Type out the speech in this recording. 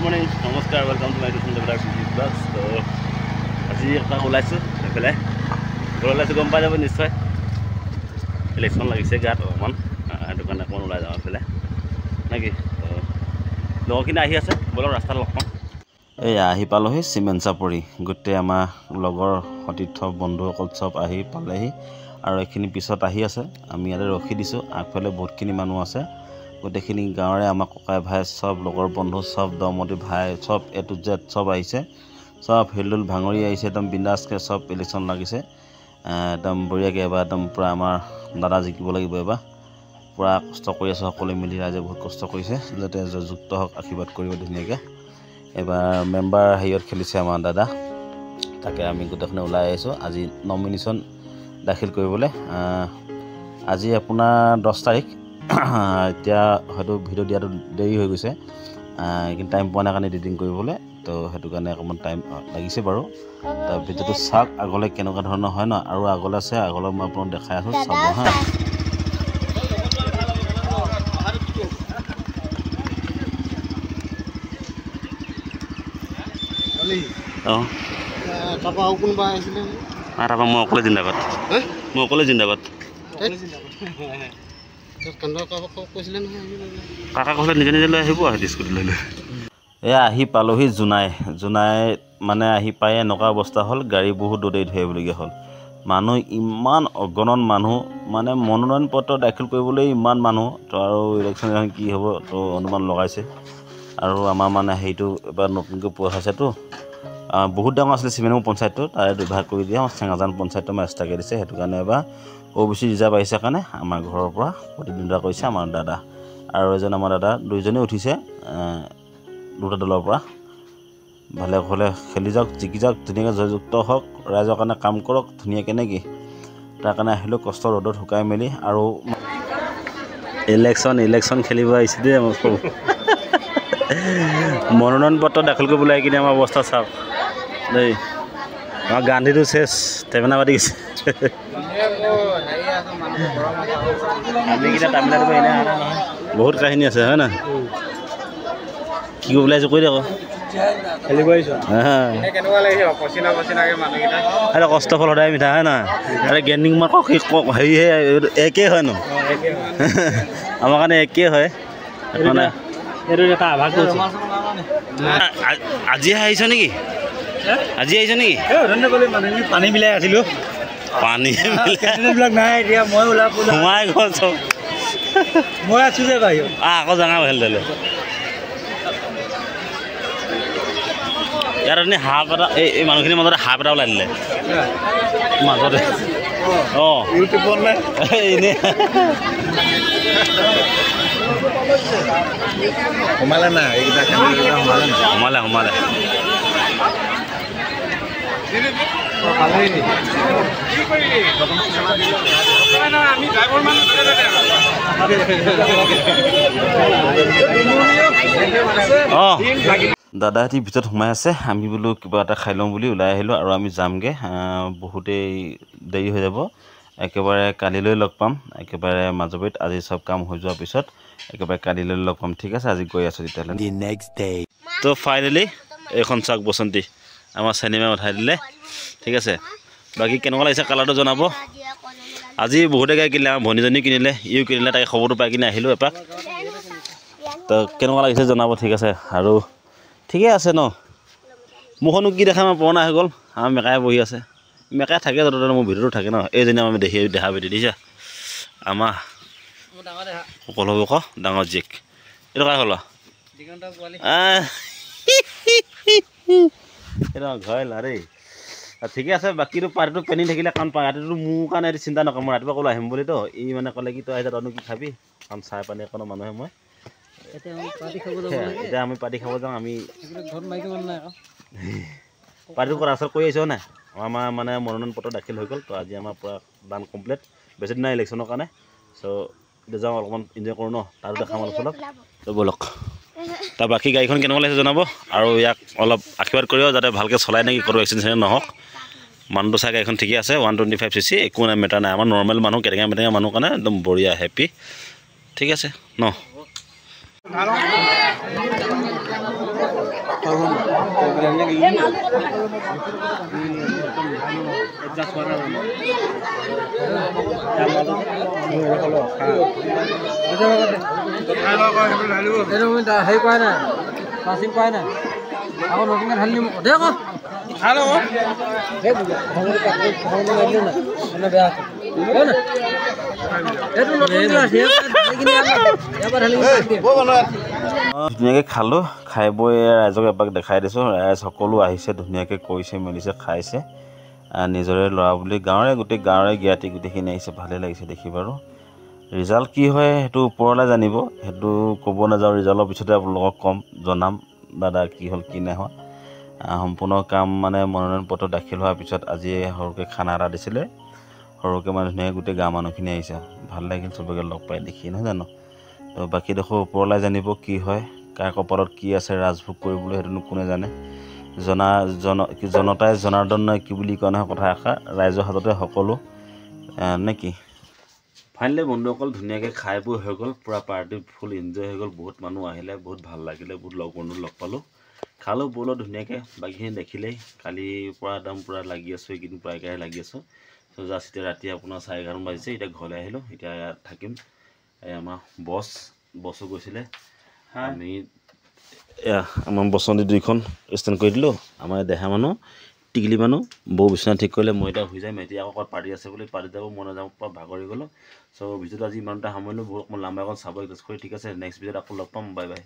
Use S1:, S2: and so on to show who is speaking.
S1: morning, namaskar, welcome to my YouTube channel Vlogs. So, আজি এটা ওলাইছো এফালে ওলাইছো গম পাই যাব নিশ্চয় ইলেকশন লাগিছে গাত অকমান সেইটো কাৰণে অকমান ওলাই যাওঁ এফালে নাকি লগৰখিনি আহি আছে বলক ৰাস্তাত লগ পাম এই আহি পালোহি চিমেণ্ট চাপৰি গোটেই আমাৰ লগৰ সতীৰ্থ বন্ধুসকল চব আহি পালেহি আৰু এইখিনি পিছত আহি আছে আমি ইয়াতে ৰখি দিছো আগফালে বহুতখিনি মানুহ আছে গোটেইখিনি গাঁৱৰে আমাৰ ককাই ভাই সব লগৰ বন্ধু সব দমতি ভাই সব এ টু জেড সব আহিছে সব হিলদুল ভাঙৰি আহিছে একদম বিন্দাসকে সব ইলেকশন লাগিছে একদম বঢ়িয়াকে এবাৰ একদম পুৰা আমাৰ দাদা জিকিব লাগিব এবাৰ পুৰা কষ্ট কৰি আছে সকলোৱে মিলি ৰাইজে বহুত কষ্ট কৰিছে যাতে যুক্ত হওক আশীৰ্বাদ কৰিব ধুনীয়াকে এবাৰ মেম্বাৰ হেৰিয়ত খেলিছে আমাৰ দাদা তাকে আমি গোটেইখনে ওলাই আহিছো আজি নমিনেশ্যন দাখিল কৰিবলৈ আজি আপোনাৰ 10 তাৰিখ এতিয়া হয়তো ভিডিও দিয়াটো দেৰি হৈ গৈছে কিন্তু টাইম পোৱা নাই কাৰণে এডিটিং কৰিবলৈ তো সেইটো কাৰণে অকমান টাইম লাগিছে বাৰু তাৰ ভিডিওটো চাওক আগলৈ কেনেকুৱা ধৰণৰ হয় ন আৰু আগলৈ আছে আগলৈ মই আপোনাক দেখাই আছো চাব হা
S2: তাপা কোনবা আহিছিলে
S1: তাপা মই অকলে জিন্দাবাদ মই অকলে জিন্দাবাদ কাকা কৈছিলে নিজে নিজে লৈ আহিব আৰু স্কুটি লৈ এয়া আহি পালোহি জোনাই মানে আহি পাই এনেকুৱা অৱস্থা হ'ল গাড়ী বহুত দৌৰি ধৰিবলগীয়া হ'ল মানুহ ইমান অগণন মানুহ মানে মনোনয়ন পত্ৰ দাখিল কৰিবলৈ ইমান মানুহ তো আৰু ইলেকশ্যন কি হ'ব তো অনুমান লগাইছে আৰু আমাৰ মানে সেইটো এবাৰ নতুনকৈ পোৱা হৈছেতো বহুত ডাঙৰ আছিলে চিমেণ্ট পঞ্চায়তটো তাৰে দুভাগ কৰি দিয়া চেঙাজান পঞ্চায়তটো মই এক্সট্ৰাকৈ দিছে সেইটো কাৰণে এবাৰ OBC ৰিজাৰ্ভ আহিছে কাৰণে আমাৰ ঘৰৰ পৰা প্ৰতিদ্বন্দ্বিতা কৰিছে আমাৰ দাদা আৰু এজন আমাৰ দাদা দুইজনে উঠিছে দুটা দলৰ পৰা ভালে ভালে খেলি যাওক জিকি যাওক ধুনীয়াকৈ জয়যুক্ত হওক ৰাইজৰ কাৰণে কাম কৰক ধুনীয়াকৈ নেকি তাৰ কাৰণে আহিলোঁ কষ্ট ৰ'দত শুকাই মেলি আৰু ইলেকশ্যন খেলিব আহিছে দেই আমাৰ মনোনয়ন পত্ৰ দাখিল কৰিবলৈ আহি কিনে আমাৰ অৱস্থা চাওক দেই আমাৰ গান্ধীটো চেছ টেমেনা পাতি গৈছে বহুত কাহিনী আছে হয় না কি কৰিবলৈ আহিছোঁ কৈ দিয়ক খেলিব আহিছোঁ কষ্ট ফল সদায় মিঠা হয় নহয় আৰে গেণ্ডিং মাৰ্কক হেৰিহে একেই হয় ন আমাৰ কাৰণে একেই হয় মানে আজিহে আহিছ নেকি আজি আহিছ নেকি
S2: পানী মিলাই আছিলোঁ
S1: পানী
S2: নাই এতিয়া মই
S1: সোমাই গ'ল চব
S2: মই আছোঁ যে বাহিৰত
S1: আকৌ জাঙা ভাল দিলে ইয়াত এনে হাফ এটা এই মানুহখিনিৰ মাজতে হাফ এটা ওলাই দিলে মাজতে অঁ ইউটিউবত নে এনেই
S2: সোমালে না এইকেইটা
S1: সোমালে দাদাহঁতি ভিতৰত সোমাই আছে আমি বোলো কিবা এটা খাই লওঁ বুলি ওলাই আহিলোঁ আৰু আমি যামগৈ বহুতেই দেৰি হৈ যাব একেবাৰে কালিলৈ লগ পাম একেবাৰে মাজুবিত আজি চব কাম হৈ যোৱাৰ পিছত একেবাৰে কালিলৈ লগ পাম ঠিক আছে আজি গৈ আছোঁ তেতিয়াহ'লে তো ফাইনেলি এইখন চাওক বসন্তী আমাৰ চিনেমা উঠাই দিলে ঠিক আছে বাকী কেনেকুৱা লাগিছে কালাৰটো জনাব আজি বহুতে গাড়ী কিনিলে আমাৰ ভনীজনী কিনিলে ইও কিনিলে তাই খবৰটো পাই কিনে আহিলোঁ এপাক তো কেনেকুৱা লাগিছে জনাব ঠিক আছে আৰু ঠিকে আছে ন মোৰখনো কি দেখা আমাৰ পুৰণা হৈ গ'ল আমাৰ মেকাই বহি আছে মেকাই থাকে য'ত মোৰ ভিতৰতো থাকে ন এইজনী আমি দেহা বেটি দিছা আমাৰ সকলো হ'ব ক ডাঙৰ জীয়েক এইটো কাৰ হ'ল এইটো ঘৰ লাৰেই ঠিকে আছে বাকীটো পাৰ্টিটো পেনি থাকিলে কাৰণ ৰাতিটো মোৰ কাৰণে এইটো চিন্তা নকৰোঁ মই ৰাতিপুৱা ক'লো আহিম বুলি তো ই মানে ক'লে কি তই আহিছা তইনো কি খাবি কাৰণ চাহ পানী অকণো মানুহে মই এতিয়া আমি পাৰ্টি খাব যাওঁ আমি পাৰ্টিটো কৰা আচল কৰি আহিছোঁ নাই আমাৰ মানে মনোনয়ন পত্ৰ দাখিল হৈ গ'ল তো আজি আমাৰ পূৰা ডান কমপ্লিট বেছি দিন নাই ইলেকশ্যনৰ কাৰণে চ' এতিয়া যাওঁ অলপমান এনজয় কৰোঁ ন তাতো দেখাম অলপ তো ব'লক তাৰ বাকী গাড়ীখন কেনেকুৱা লাগিছে জনাব আৰু ইয়াক অলপ আশীৰ্বাদ কৰিব যাতে ভালকৈ চলাই নেকি ক'তো এক্সিডেণ্ট নহওক মানুহটো চাই গাড়ীখন ঠিকে আছে 125cc একো নাই মেটাৰ নাই আমাৰ নৰ্মেল মানুহ কেটেঙা মানুহ কাৰণে একদম বঢ়িয়া হেপী ঠিক আছে ন
S2: হেৰি কৰা নাই পাচিং কৰা নাই আকৌ নতুনকৈ ঢালি দিম দে আকৌ ভাল হ'ব বেয়া
S1: ধুনীয়াকৈ খালোঁ খাই বৈ ৰাইজক এপাক দেখাই দিছোঁ ৰাইজ সকলো আহিছে ধুনীয়াকৈ কৰিছে মেলিছে খাইছে নিজৰে ল'ৰা বুলি গাঁৱৰে গোটেই গাঁৱৰে জ্ঞাতি গোটেইখিনি আহিছে ভালেই লাগিছে দেখি বাৰু ৰিজাল্ট কি হয় সেইটো ওপৰলৈ জানিব সেইটো ক'ব নাযাওঁ ৰিজাল্টৰ পিছতে আপোনালোকক ক'ম জনাম দাদা কি হ'ল কি নাই হোৱা সম্পূৰ্ণ কাম মানে মনোনয়ন পত্ৰ দাখিল হোৱাৰ পিছত আজি সৰুকৈ খানা এটা দিছিলে সৰুকৈ মানে ধুনীয়াকৈ গোটেই গাঁৱৰ মানুহখিনি আহিছে ভাল লাগিল চবকে লগ পাই দেখি নহয় জানো তো বাকীডোখৰ ওপৰলৈ জানিব কি হয় কাৰ কপালত কি আছে ৰাজভোগ কৰিবলৈ সেইটোনো কোনে জানে জনতাই জনাৰ্দন নাই কি বুলি কয় নহয় কথা এষাৰ ৰাইজৰ হাততে সকলো নে কি ফাইনেলি বন্ধুসকল ধুনীয়াকৈ খাই বৈ হৈ গ'ল পূৰা পাৰ্টি ফুল এনজয় হৈ গ'ল বহুত মানুহ আহিলে বহুত ভাল লাগিলে বহুত লগ বন্ধু লগ পালোঁ খালোঁ ব'লো ধুনীয়াকৈ বাকীখিনি দেখিলেই কালিৰ পৰা একদম পূৰা লাগি আছোঁ এইকেইদিন প্ৰায় একেৰাহে লাগি আছোঁ চ' জাষ্ট এতিয়া ৰাতি আপোনাৰ 11:30 বাজিছে এতিয়া ঘৰলৈ আহিলোঁ এতিয়া ইয়াত থাকিম এই আমাৰ বছো গৈছিলে আমি এয়া আমাৰ বসন্তি দুইখন ষ্টেণ্ড কৰি দিলোঁ আমাৰ দেহা মানুহ টিকলি মানুহ বৌ বিচনা ঠিক কৰিলে মই এতিয়া হৈ যাম এতিয়া আকৌ পাৰ্টি আছে বুলি পাৰ্টি যাব মন নাযাব পৰা ভাগৰি গ'লোঁ চ' ভিডিঅ'টো আজি ইমানটা সামৰিলোঁ বহুত অকণমান লাম্বা অকণ চাব কৰি ঠিক আছে নেক্সট ভিডিঅ'ত আকৌ লগ পাম বাই বাই